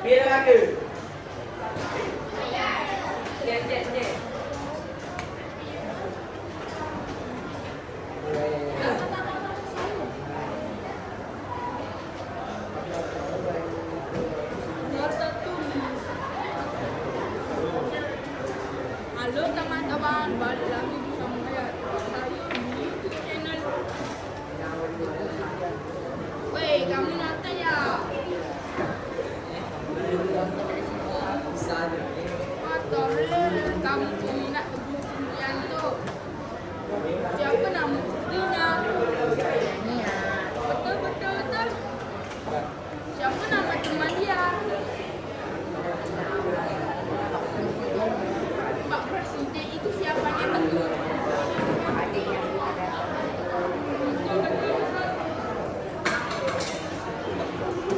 Bila lagi? Dia. Halo teman-teman, balik lagi bersama saya di YouTube channel. Woi, kamu nonton ya? Motor kamu minat kebucian tuh. Siapa nama istrinya? Betul. Siapa nama teman dia? Pak Presiden itu siapanya betul?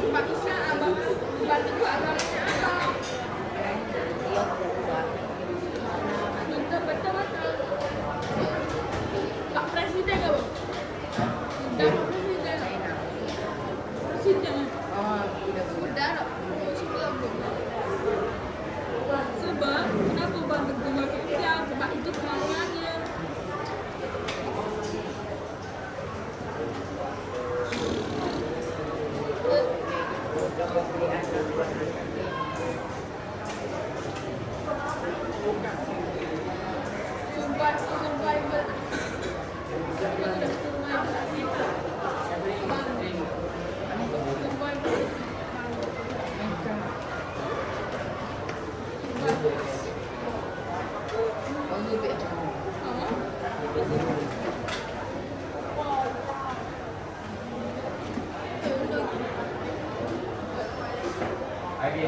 Pak Isya abang bantu agamanya apa? Betul. Pak Presiden apa? Sudah Presiden. Sudah. Sebab kenapa bantu kebucian? Sebab itu kemauannya. Lagi.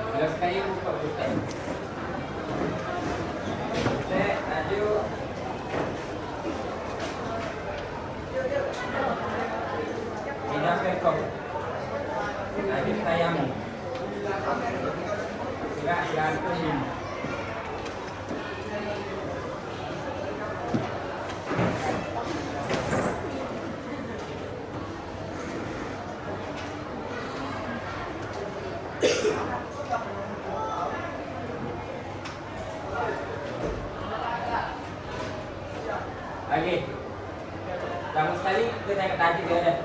Bila sekali buka buka. Cek, laju. Tidak pekok. Lagi tayamu. Tidak diantumin. Lagi. Jangan sekali kita tengok tajuk dia dah.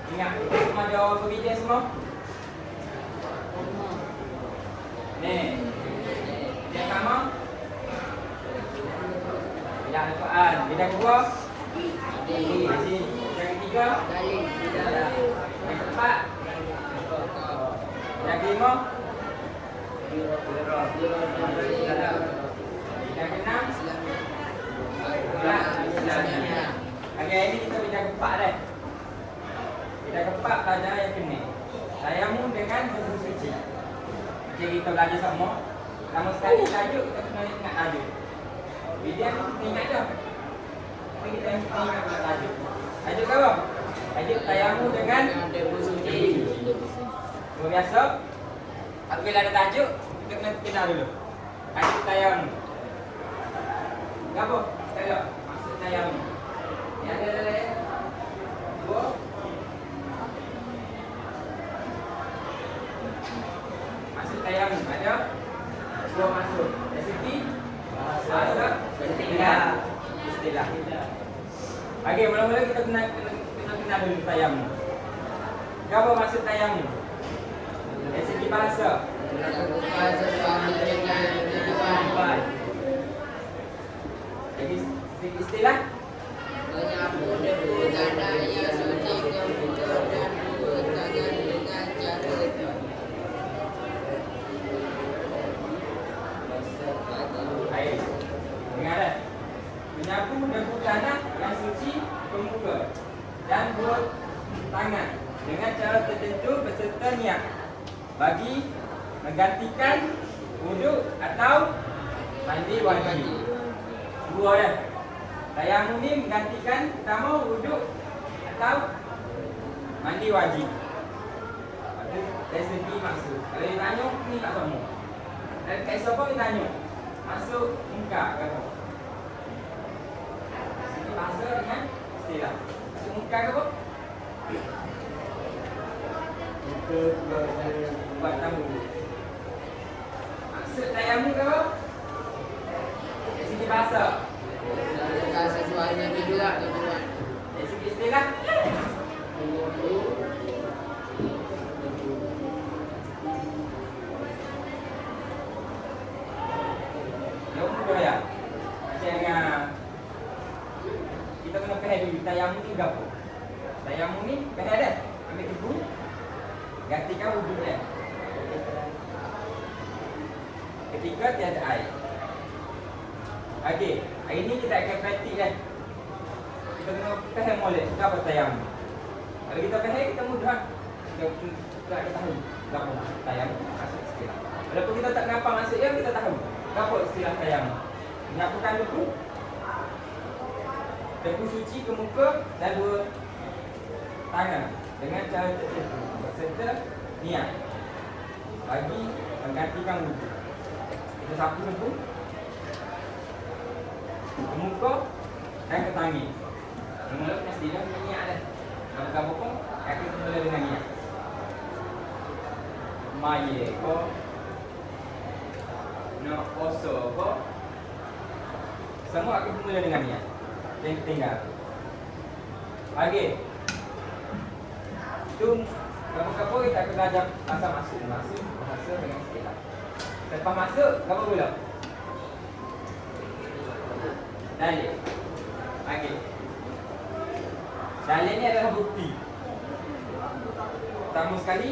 Ingat, kita semua jawab kebijakan semua. Nih. Yang pertama. Bidang Al-Quran. Bidang kedua. Hadis. Yang ketiga. Yang keempat. Yang kelima. Yang keenam. Okey, ini kita bidang keempat dah. Bidang keempat pelajaran yang kena. Tayammum dengan wudhu suci. Okey, kita belajar semua. Lama sekali tajuk kita kena ingat tajuk. Bidang kita ingat dah. Tapi kita ingat pula tajuk. Tajuk apa? Tajuk tayammum dengan wudhu suci. Seperti biasa. Apabila ada tajuk, kita kena kenal dulu. Tajuk tayammum. Apa? Tengok. Maksud tayammum. Ni ada dua. Maksud tayammum ada dua maksud. Dari segi bahasa istilah. Okey, mula-mula kita kena kenal dulu tayammum. Apa maksud tayammum? Dari segi bahasa. Jadi segi istilah Menyapu debu dadanya suci kemudian dan tangan dengan cara air. Dengar dah. Menyapu debu tanah yang suci ke muka dan dua tangan dengan cara tertentu beserta niat bagi menggantikan wuduk atau mandi wajib. Dua dah. Tayammum ni menggantikan pertama wuduk atau mandi wajib. Itu dari segi maksud. Kalau dia tanya, ni tak sama. Dan kat siapa dia tanya? Masuk muka ke apa? Segi bahasa dengan istilah. Masuk muka ke apa? Kita buat tamu. Maksud tayamu ke apa? Dari segi bahasa. Segala sesuatunya juga tujuan. Dari segi istilah. Yang mudah ya. Macam kita kena faham dulu tayamu ni apa? Tayamu ni faham dah. Ambil tebu. Gantikan wuduk dia. Ketika tiada air. Okey, hari ni kita akan praktik kan. Kita kena faham molek apa tayamu. Kalau kita faham kita mudah. Kita akan tahu apa tayamu maksud istilah. Walaupun kita tak ngapa maksudnya kita tahu apa istilah tayamu. Menyapukan debu. Debu suci ke muka dan dua tangan dengan cara tertentu serta niat bagi menggantikan wuduk. Kita sapu debu ke muka dan ke tangan. Mula mesti dah niat dah. Kalau kamu pun kaki mula dengan niat. Maya ko nak poso ko semua akan mula dengan niat. Yang tinggal. Okey. Itu kamu kita akan belajar asal masuk bahasa dengan istilah. Lepas masuk, kamu pula? Dalil. Okey. Dalil ni adalah bukti. Pertama sekali,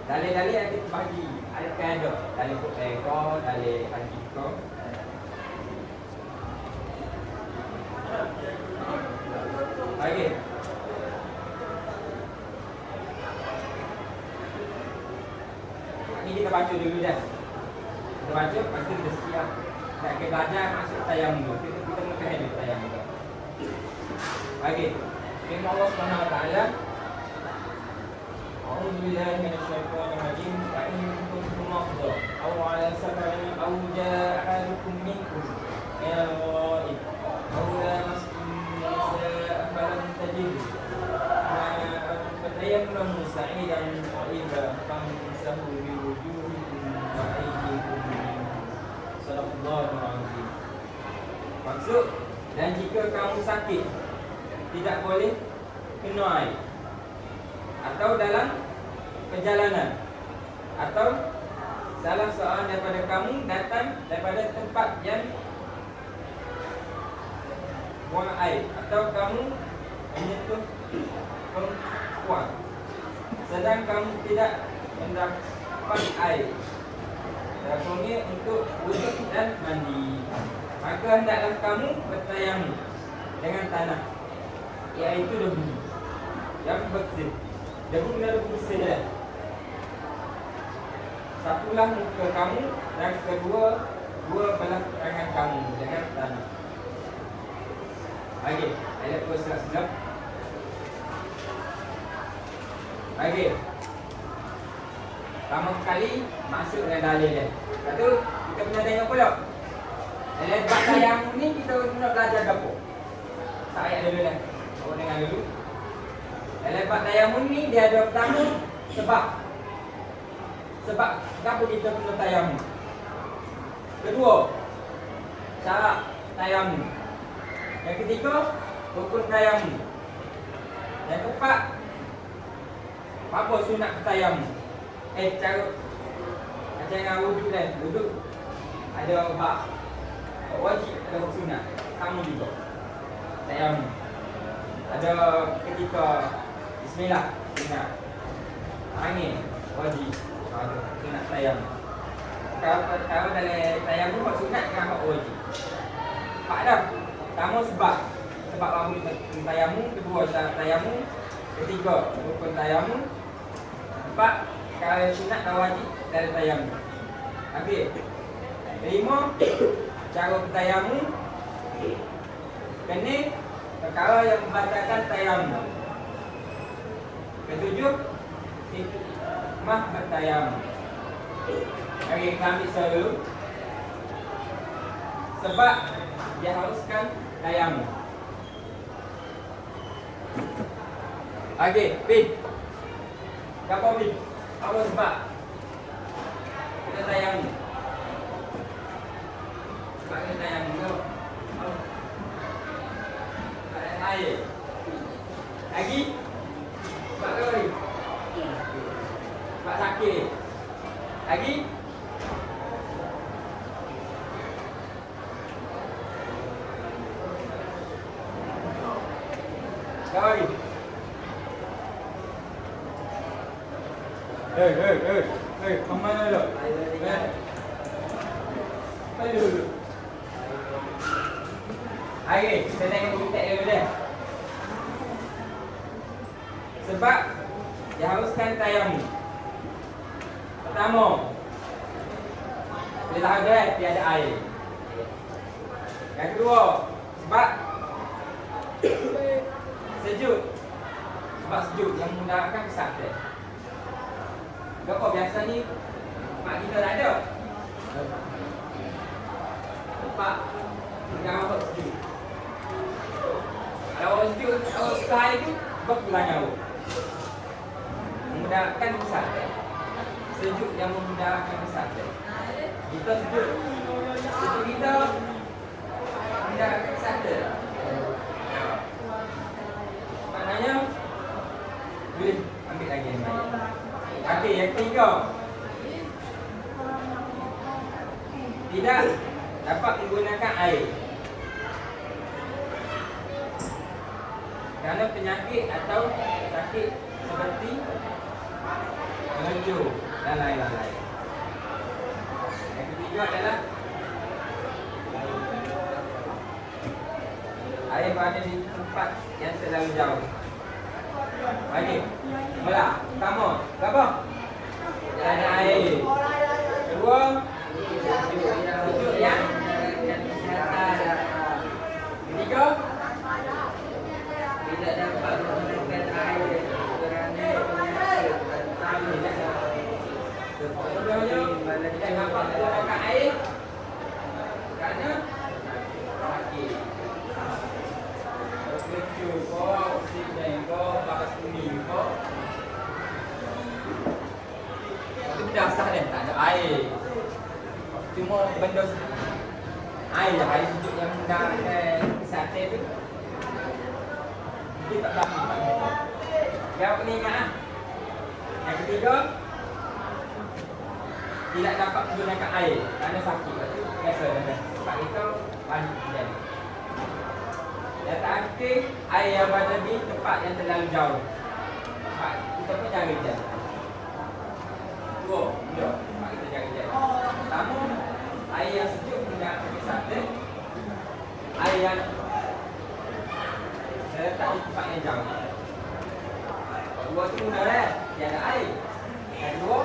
dalil-dalil yang kita bagi ada kaedah. Dalil ekor, dalil hakikah. Okey. Ini kita baca dulu dah. Kita baca, pasti kita siap. Kita akan belajar masuk tayamum dulu. Kita mula faham tayamum dulu. Okey. Firman Allah Subhanahu Wa Taala. A'udzu billahi minasyaitonir rajim. Fa in kuntum marda aw 'ala safarin aw jaa'a ahadukum minkum min al-gha'ib aw lamastum nisaa falam tajidu fatayammamu sa'idan tayyiban famsahu biwujuhikum wa aydikum minhu. Sallallahu alaihi. Maksud, dan jika kamu sakit tidak boleh kena air atau dalam perjalanan atau salah seorang daripada kamu datang daripada tempat yang buang air atau kamu menyentuh perempuan sedang kamu tidak mendapat air dasarnya untuk wuduk dan mandi, maka hendaklah kamu bertayamum dengan tanah, iaitu debu yang bersih. Debu kena debu bersih dah. Sapulah muka kamu dan kedua belah tangan kamu dengan tanah. Okey, ayat 29. Okey. Pertama kali masuk dengan dalil dia. Lepas tu kita kena tengok pula. Dalam bab tayamum ni kita kena belajar apa? Ayat dulu dah. Awak dengar dulu. Dalam bab tayamum ni dia ada pertama sebab kenapa kita kena tayamum. Kedua, syarat tayamum. Yang ketiga, rukun tayamum. Yang keempat, apa sunat tayamum. Cara macam dengan wuduk dan wuduk ada bab wajib, ada sunat. Sama juga tayamum. Ada ketika bismillah sunat. Angin wajib. Ada sunat tayamum. Kalau dalam tayamum buat sunat kan hak wajib. Pak dah. Pertama sebab bangun tayamum, kedua syarat tayamum, ketiga rukun tayamum, empat kalau sunat dan wajib dari tayamum. Habis. Kelima, cara bertayamum. Keenam, perkara yang membatalkan tayamum. Ketujuh, hikmah bertayamum. Okey, kita ambil soal dulu. Sebab dia haruskan tayamum. Okey, Pin. Apa ni? Apa sebab? Kita tayang ni. Sebab kita tayang ni. Tak ada air. Lagi? Sebab apa ni? Sebab sakit. Lagi? Apa lagi? Mana dulu? Mana dulu? Okey, kita tengok titik dulu dah. Sebab diharuskan tayamum. Pertama, dia tahu dah tiada air. Yang kedua, sebab sejuk. Sebab sejuk yang memudahkan kesehatan. Kenapa biasa ni mak kita tak ada? Nampak? Jangan buat sejuk. Kalau orang sejuk, kalau suka air tu berkurang nyawa. Memudahkan kesehatan. Sejuk yang memudahkan kesehatan. Kita sejuk. Sejuk kita memudahkan kesehatan. Maknanya boleh ambil lagi yang baik. Okey, yang ketiga. Tidak dapat menggunakan air kerana penyakit atau sakit seperti mengeju dan lain-lain. Yang ketiga adalah air berada di tempat yang terlalu jauh. Okey, mula. Pertama, berapa? Tak ada air. Kedua, sejuk yang ketiga, tidak dapat menggunakan air kerana sebenarnya tidak dapat menggunakan air kerana sakit. Kecu kau, oksigen kau, panas bumi kau. Itu dasar dia, tak ada air. Cuma benda air sejuk yang menggunakan kesehatan tu. Dia tak dapat. Jawab ni ingat lah. Yang ketiga, tidak dapat menggunakan air kerana sakit. Itu biasa kan. Sebab itu panik terjadi. Yang terakhir, air yang berada di tempat yang terlalu jauh. Sebab kita pun jaga jarak. Dua, sebab kita jaga jarak. Pertama, air yang sejuk menggunakan kesehatan. Air yang terletak di tempat yang jauh. Dua tu mudah lah, tiada air. Yang kedua,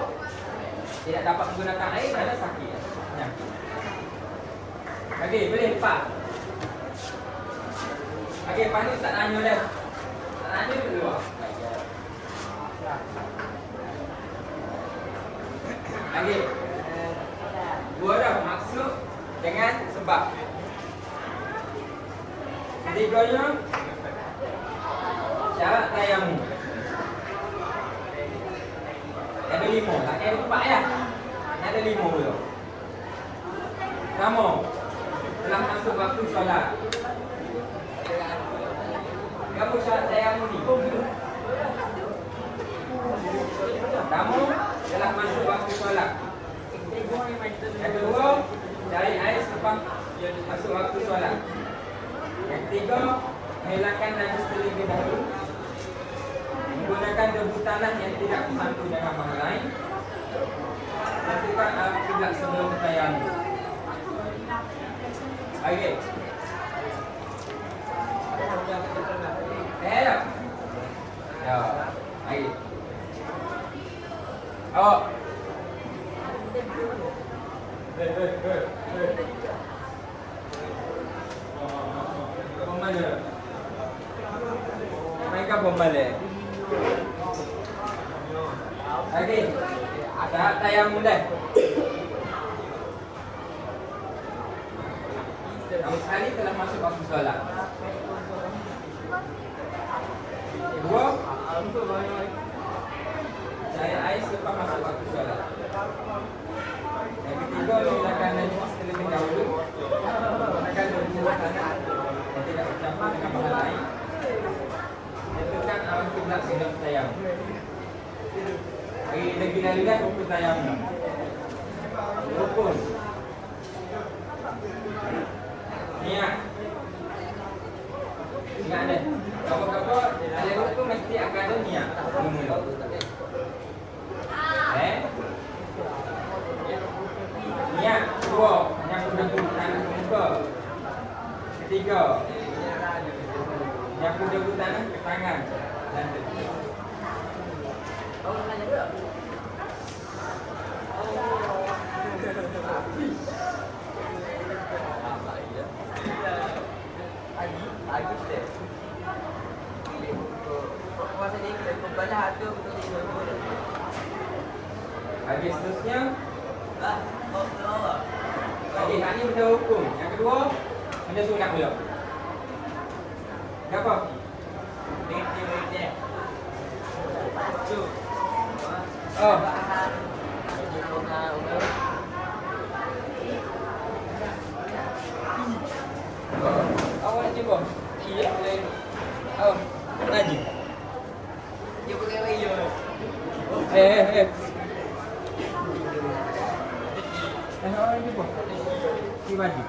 tidak dapat menggunakan air kerana sakit. Penyakit. Okey, boleh lepas. Okey, lepas ni Ustaz tanya dah. Ustaz tanya dulu lah. Okey. Dua dah maksud dengan sebab. Ketiganya, syarat tayamum. Ada 5 lah. Ada 4 ya. Ada 5 dulu. Pertama, telah masuk waktu solat. Kamu syarat tayamum ni? Kamu telah masuk waktu solat. Yang kedua, cari air selepas masuk waktu solat. Yang ketiga, menghilangkan najis terlebih dahulu. Menggunakan debu tanah yang tidak tersentuh dengan bahan lain. Tentukan al-qiblat sebelum tayamum. Okey. Ya. Ya. Okey. Oh. Pemana? Mereka pemana? Okey. Tahap tayamum dah. Kamu sekali telah masuk waktu solat. Dua, cepat masuk waktu solat. Yang ketiga, menggunakan najis terlebih dahulu. Gunakan dua tangan yang tidak bercampur dengan bahan lain. Tentukan arah kiblat sebelum tayamum. Bagi lebih lanjut rukun tayamum. Rukun. Niat. Ingat ada. Apa-apa ada rukun mesti akan ada niat. Mula. Niat dua, yang duduk tangan ke muka. Ketiga, yang duduk tangan ke tangan dan ketiga. Lagi seterusnya. Okey, ini benda hukum. Yang kedua, benda sunat pula. Apa? Oh. Awak cuba. Iya, boleh. Oh, lagi. Dia pakai wayo. Awak cuba. Di baju.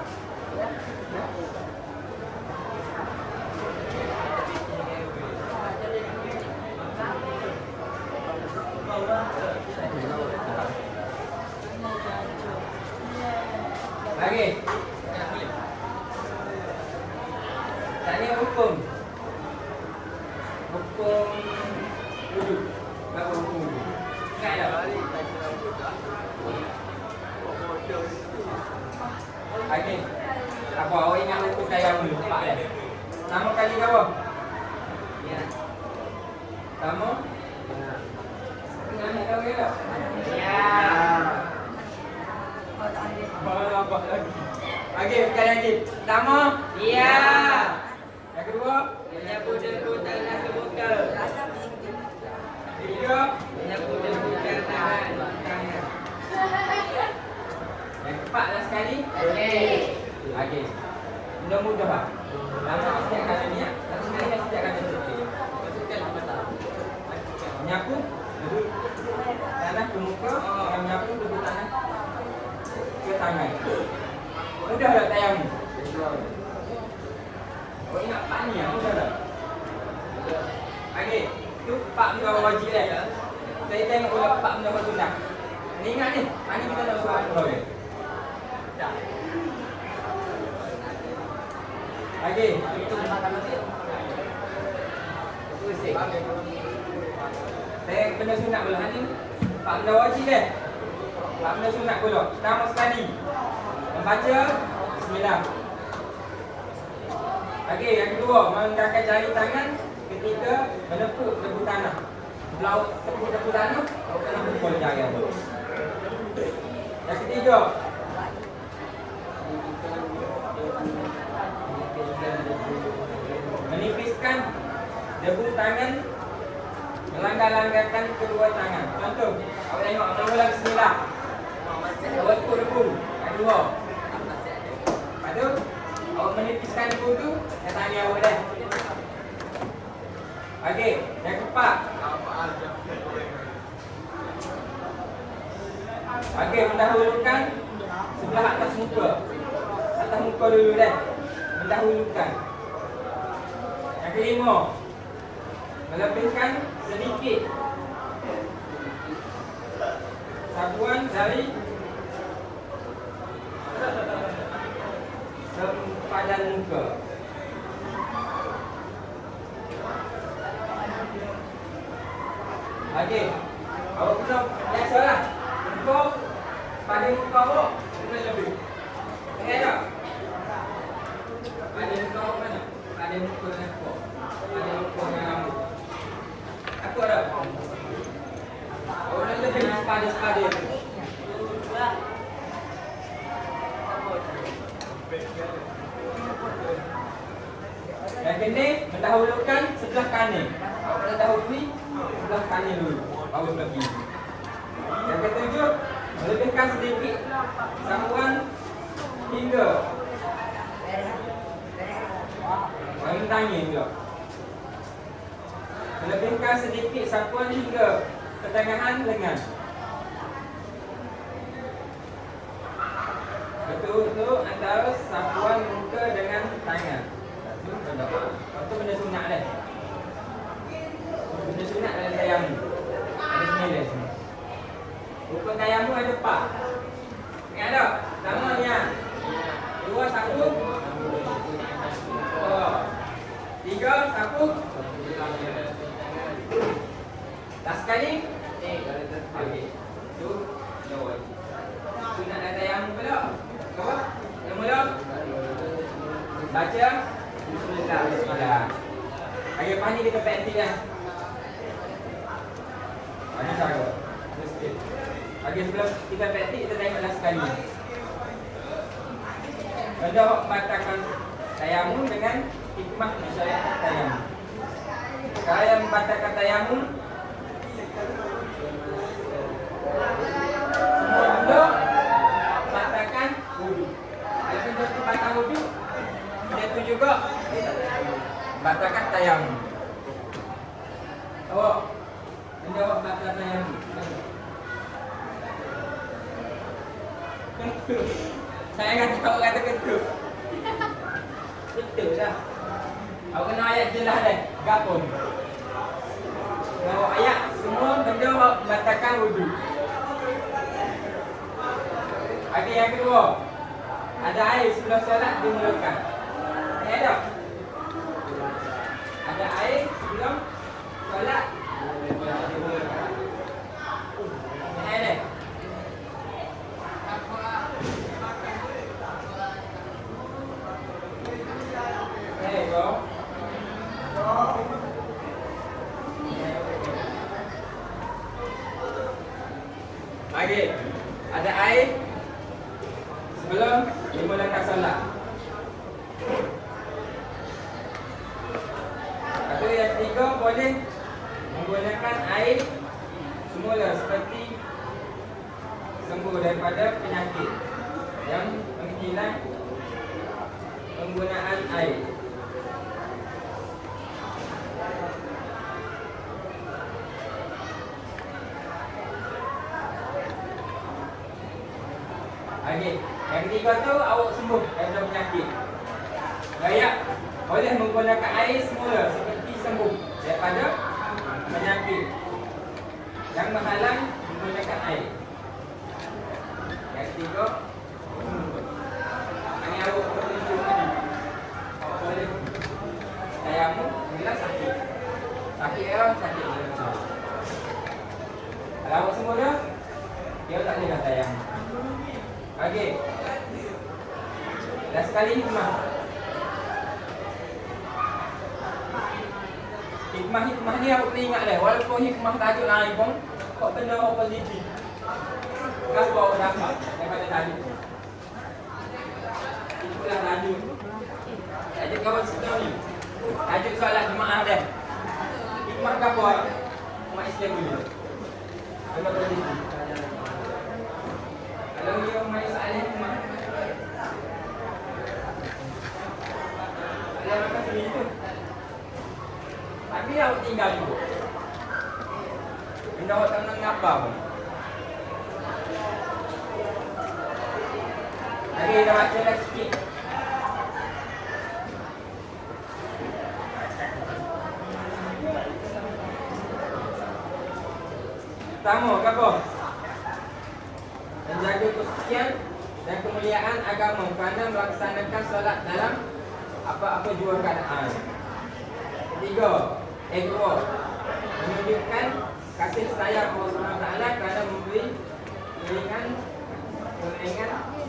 Lagi. Tanya hukum. Hukum wuduk. Apa hukum wuduk? Ingat tak? Lagi. Apa awak ingat hukum tayamum dulu? Pak ya. Nama kali apa? Ya. Kamu? Ingat tahu ke tak? Ya. Apa lagi? Okey, sekali lagi. Pertama, iya. Yang kedua, menyapu debu tangan ke muka. Ketiga, menyapu debu tangan. Yang keempat last sekali. Okey. Mudah-mudah lah. Lama mesti akan ada niat. Satu sekali mesti akan ada cuti. Menyapu debu tangan ke muka. Yang menyapu debu tangan ke tangan. Mudah tak tayamum? Kau ingat Pak ni ya? Mudah tak? Okey, tu Pak benda wajib dah. Saya tengok pula Pak benda sunnah. Ni ingat ni, hari kita nak surat kau ke? Tak. Okey, itu makan nasi. Pusing. Saya benda sunnah pula ni. Pak benda wajib dah. Pak benda sunnah pula. Pertama sekali membaca bismillah. Okey, yang kedua mengangkat jari tangan. Ketiga, menepuk debu tanah. Belau tepuk debu tanah, kau kena pukul jari tu. Yang ketiga, menipiskan debu tangan, melanggar-langgarkan kedua tangan. Contoh, awak tengok mula bismillah. Awak tepuk debu. Yang kedua. Lepas tu, awak menipiskan debu tu, yang tangan awak dah. Okey, yang keempat. Okey, mendahulukan sebelah atas muka. Atas muka dulu dah. Mendahulukan. Yang kelima, melebihkan sedikit sabuan dari sempadan muka. Okey, awak kena biasalah. Muka pada muka awak kena lebih. Ingat tak? Pada muka awak mana? Pada muka dengan kok. Pada muka dengan rambut. Aku ada. Awak nak lebih pada tu. Yang kini mendahulukan sebelah kanan. Awak kena dahului sebelah kanan dulu. Baru sebelah kiri. Yang ketujuh, melebihkan sedikit sapuan hingga tanya juga. Melebihkan sedikit sapuan hingga pertengahan lengan. Betul-betul antara sapuan muka dengan tangan. Itu benda sunat dah. Benda sunat dalam tayammum. Ada 9 semua. Rukun tayammum ada 4. Ingat tak? Pertama ni ah. 2 sapu. 3 sapu. Last sekali. Okey. Tu jawab. Sunat dalam tayammum pula. Apa? Yang mula baca bismillah. Ayat pani kita praktik dah. Mana cara? Mesti. Okey, sebelum kita praktik kita tengok last sekali. Benda membatalkan tayammum dengan hikmah masyarakat tayammum. Kalau yang membatalkan tayammum semua benda membatalkan wudu. Ada benda membatalkan wudu, itu juga membatalkan tayammum. Awak menjawab membatalkan tayammum. Kentul. Saya kata awak kata kentul. Betul dah. Awak kena ayat jelas dah. Gapun. Kalau ayat semua benda membatalkan wudu. Okey, yang kedua. Ada air sebelum solat dimulakan. Ingat tak? Ada air sebelum solat dimulakan. Ingat tak? Hey, bro. Okey, ada air sebelum dimulakan solat. Atau yang ketiga boleh menggunakan air semula seperti sembuh daripada penyakit yang menghilang penggunaan air. Okey, yang ketiga tu awak sembuh daripada penyakit. Gaya boleh menggunakan air semula seperti sembuh daripada penyakit yang menghalang menggunakan air. Yang ketiga, ini awak boleh cuba ni. Awak boleh tayammum bila sakit. Sakit sakit. Kalau awak sembuh dah, dia tak boleh tayammum. Okey. Dah sekali hikmah. Hikmah ni awak kena ingat dah. Walaupun hikmah tajuk lain pun, kok benda awak positif. Kenapa awak dapat daripada tajuk? Itulah tajuk. Tajuk kawan sedang ni. Tajuk solat jemaah dah. Hikmah ke apa? Umat Islam dulu. Benda positif. Kalau dia main soalan hikmah, dia akan begitu. Tapi awak tinggal dulu. Benda awak tak nak ngapa pun. Okey, kita baca lagi sikit. Pertama, apa? Menjaga kesucian dan kemuliaan agama kerana melaksanakan solat dalam apa-apa jua keadaan. Ketiga, kedua, menunjukkan kasih sayang Allah SWT kerana memberi keringan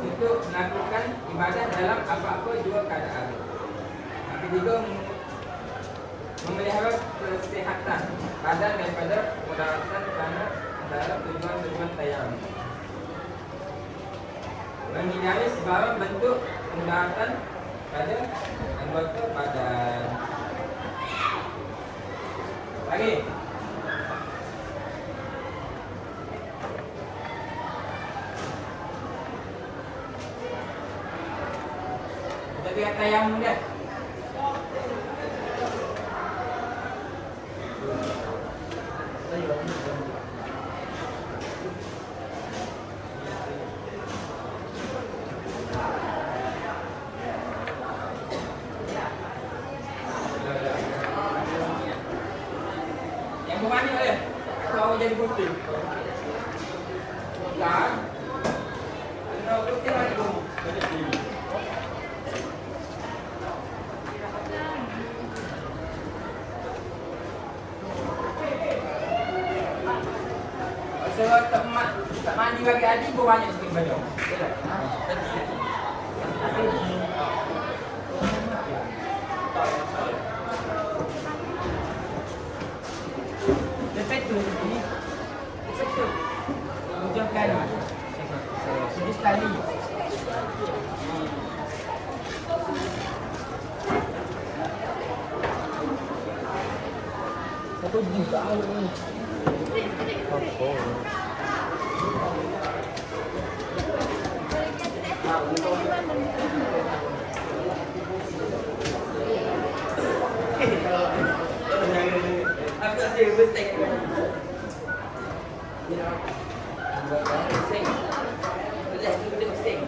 untuk melakukan ibadah dalam apa-apa jua keadaan. Yang ketiga, memelihara kesihatan badan daripada mudaratkan kerana adalah tujuan-tujuan tayammum. Menghindari sebarang bentuk mudaratan pada anggota badan. Lagi. Lihat ayam dia. Yang bawah ni boleh. Kau jadi putih. Tak. Kalau putih lagi bom. Sebab tak mandi bagi adik pun banyak sikit baju. Lepas tu ni seksual. Hujung kali. Jadi sekali. Satu juta ni. Aku rasa besek. Besek. Besek.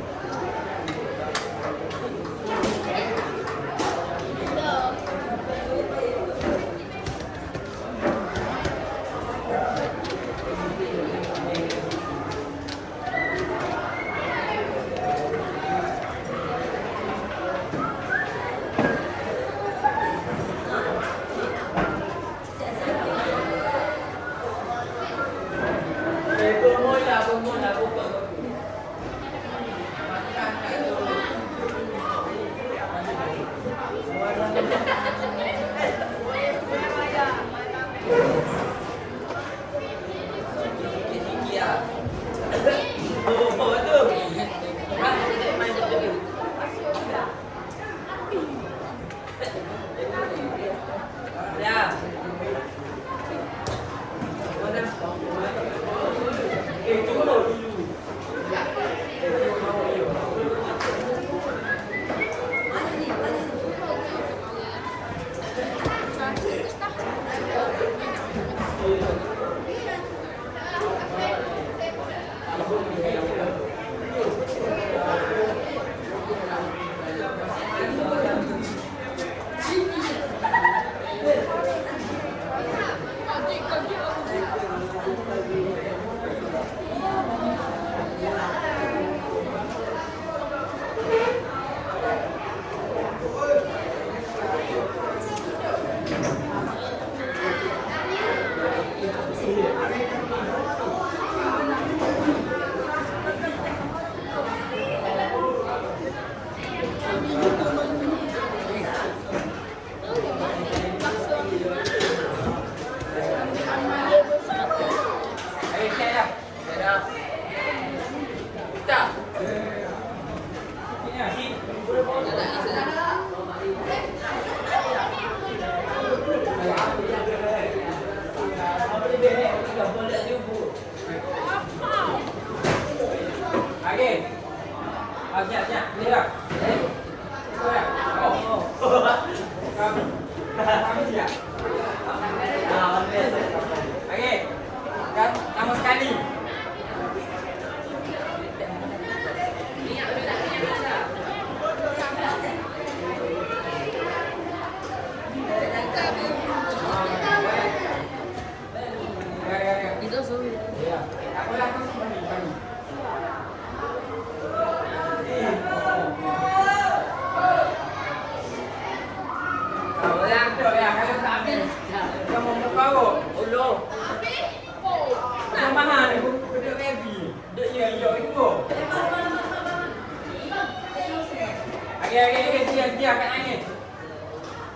Sama sekali. Itu sulit. Aku lakukan seperti ini. Dia akan angin.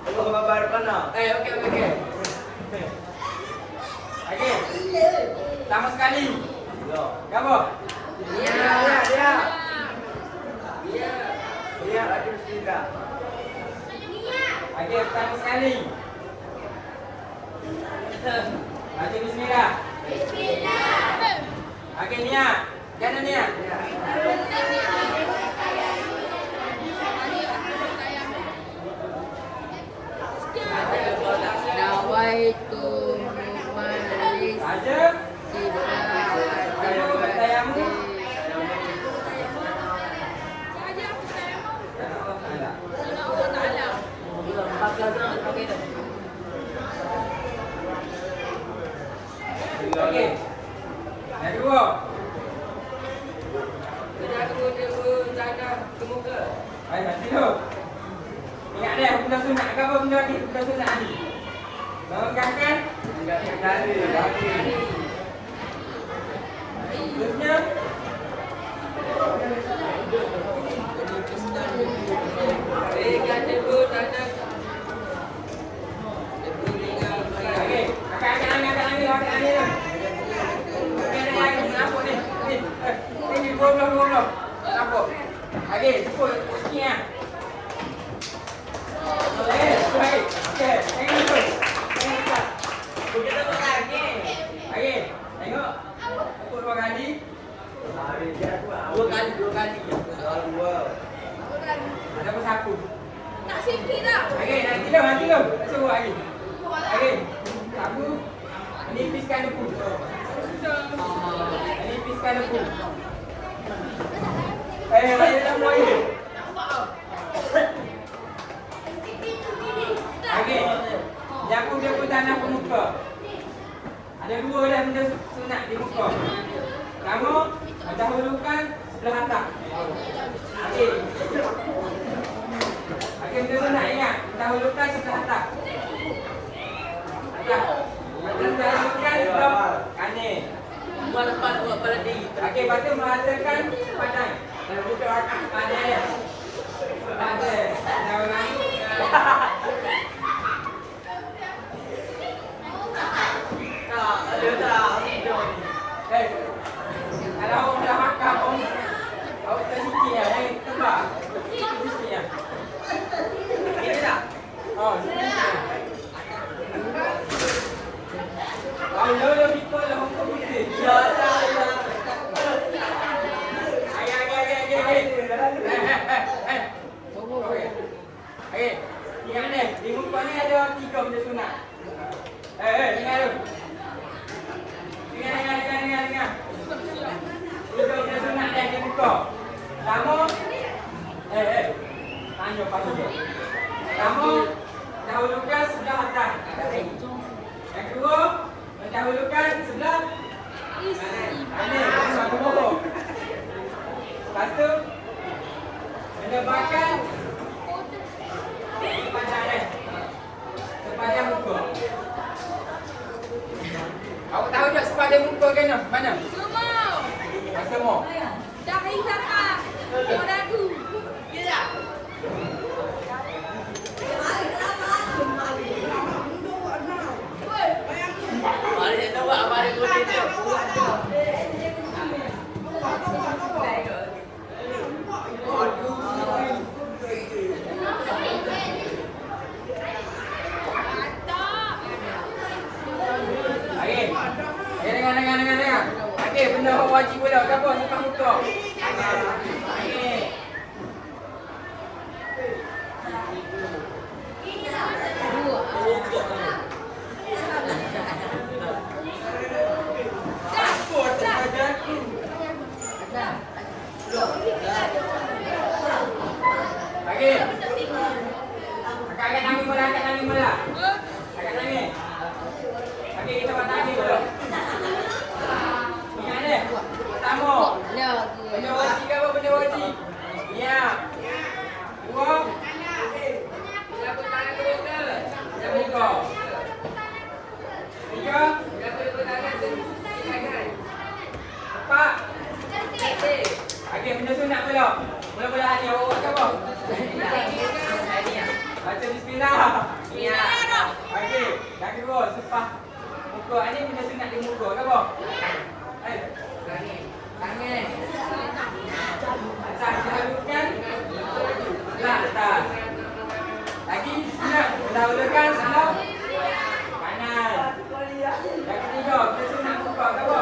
Kalau kabar pana. Okey. Okey. Sama sekali. Yo. Kamu? Dia. Dia ada sudah. Okey, sama sekali. Okey, bismillah. Okey, niat. Jangan niat. itu manis. Aja. Tidak Ayo bertayamu. Saja aku saya mau. Ya Allah Taala. Tidak Allah Ta'ala. Okey. Yang kedua. Baik, nanti tu. Ingat dia, benda sunat ke apa benda ni? Benda sunat ni. Melengkapkan. Terusnya. Okey, angkat angin. Okey, ada lagi kenapa ni? Ni 20. Kenapa? Okey, cukup sikit ah. Baik. Okey, tengok tu. Tengok. Kita buat lagi. Okey, tengok. Ukur 2 kali. Dua kali. Ada apa sapu? Tak sikit tak? Okey, nanti lu. Suruh lagi. Okey. Sapu. Nipiskan debu. Nipiskan debu. Lagi lama lagi. Okey. Nyapu tanah pemuka. Ada 2 dah benda sunat di muka. Pertama, dahulukan sebelah atas. Okey. Okey, benda sunat ingat. Dahulukan sebelah atas. Atas. Dahulukan sebelah kanan. Okey, lepas tu meratakan badan. Badan. Dah orang. Kalau awak dah makan pun, awak tak sikit lah, jangan tebak. Sikit lah. Sikit tak? Oh, sikit lah. Kalau ikut lah, hukum putih. Ya, Okey. Ingat ni, di muka ni ada 3 benda sunat. Dengar tu. Dengar. 3 benda sunat dah di muka. Pertama, tanya pasal dia. Pertama, dahulukan sebelah atas. Yang kedua, mendahulukan sebelah kanan. Satu bawah. Lepas tu, mendebarkan sepadan muka. Awak tahu tak sepadan muka ke mana? Semua. Semua. Dahi sangat. Dagu. Ya tak? Dengar. Okey, benda yang wajib pula. Apa? Sepak muka. Okey. Okey. Angkat tangan mula. Angkat tangan. Okey, kita buat tangan dulu. Ingat ni. Pertama. Benda wajib ke apa benda wajib? Ya. Dua. Jabat tangan dulu ke? Jabat muka. Tiga. Jabat tangan kanan. Empat. Okey, benda sunat pula. Mula-mula hati awak buat apa? Baca bismillah. Ya. Okey, yang kedua sepah muka. Ini benda sunat di muka ke apa? Tangan. Atas dahulukan. Sebelah atas. Lagi sunat dahulukan sebelah kanan. Yang ketiga, benda sunat muka ke apa?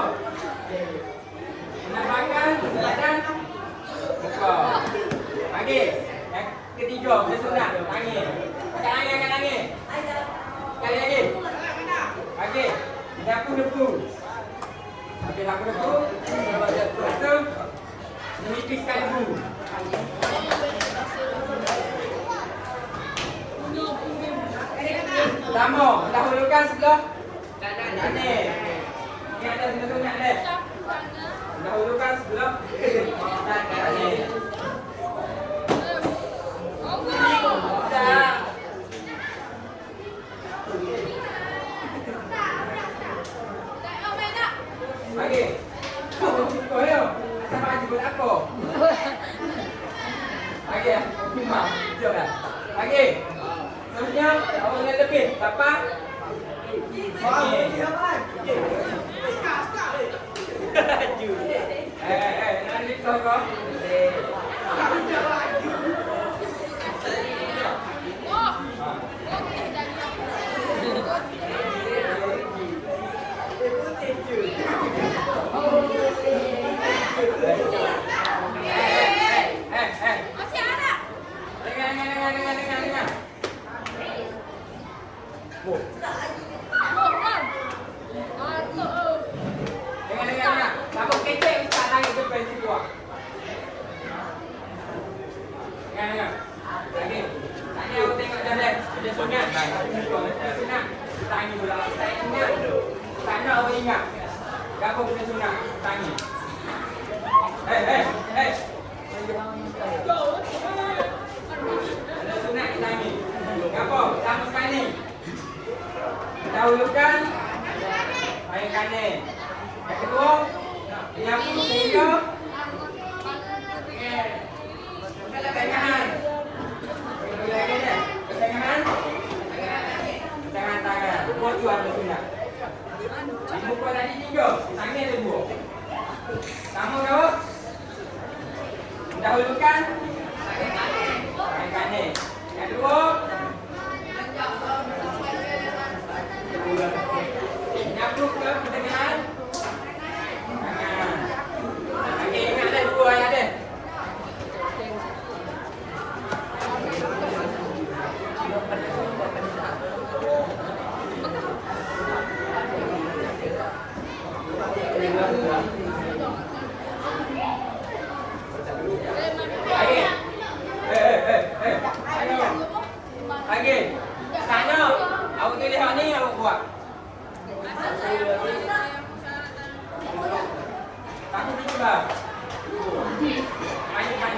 Menampakkan badan muka. Okey. Yang ketiga, benda sunat tangan. Angkat tangan. Sekali lagi. Okey. Nyapu debu. Okey, nyapu debu. Lepas tu menipiskan debu. Pertama, dahulukan sebelah kanan. Ingat dah, benda tu ingat dah. Dahulukan sebelah kanan. Dah. Okey. Kau yo, asal baju buat apa? Okey, cuma jom dah. Okey. Sebenarnya awak nak lebih, bapak. Okey. Nak lift kau? Dengar. Dengar. Kamu kecek ustaz lagi ke pensi buah. Dengar. Lagi. Tadi aku tengok jalan. Ada sunat. Sunat. Tanya pula. Saya ingat. Tak nak orang ingat. Apa punya sunat? Tanya. Hey. Ada sunat kita ni. Apa? Sama sekali. Dahulukan baik kanan. Yang kedua, nyapu sehingga pertengahan. Pertengahan tangan. Dua tu ada sunat. Ibu kau tadi 3, tangan ada 2. Sama kau. Dahulukan baik kanan. Yang kedua, nyapu ke pertengahan tangan. Okey, ingat ada 2 yang ada. Okey. Sana awak tulis hak ni awak buat. Tapi ni juga. Banyak.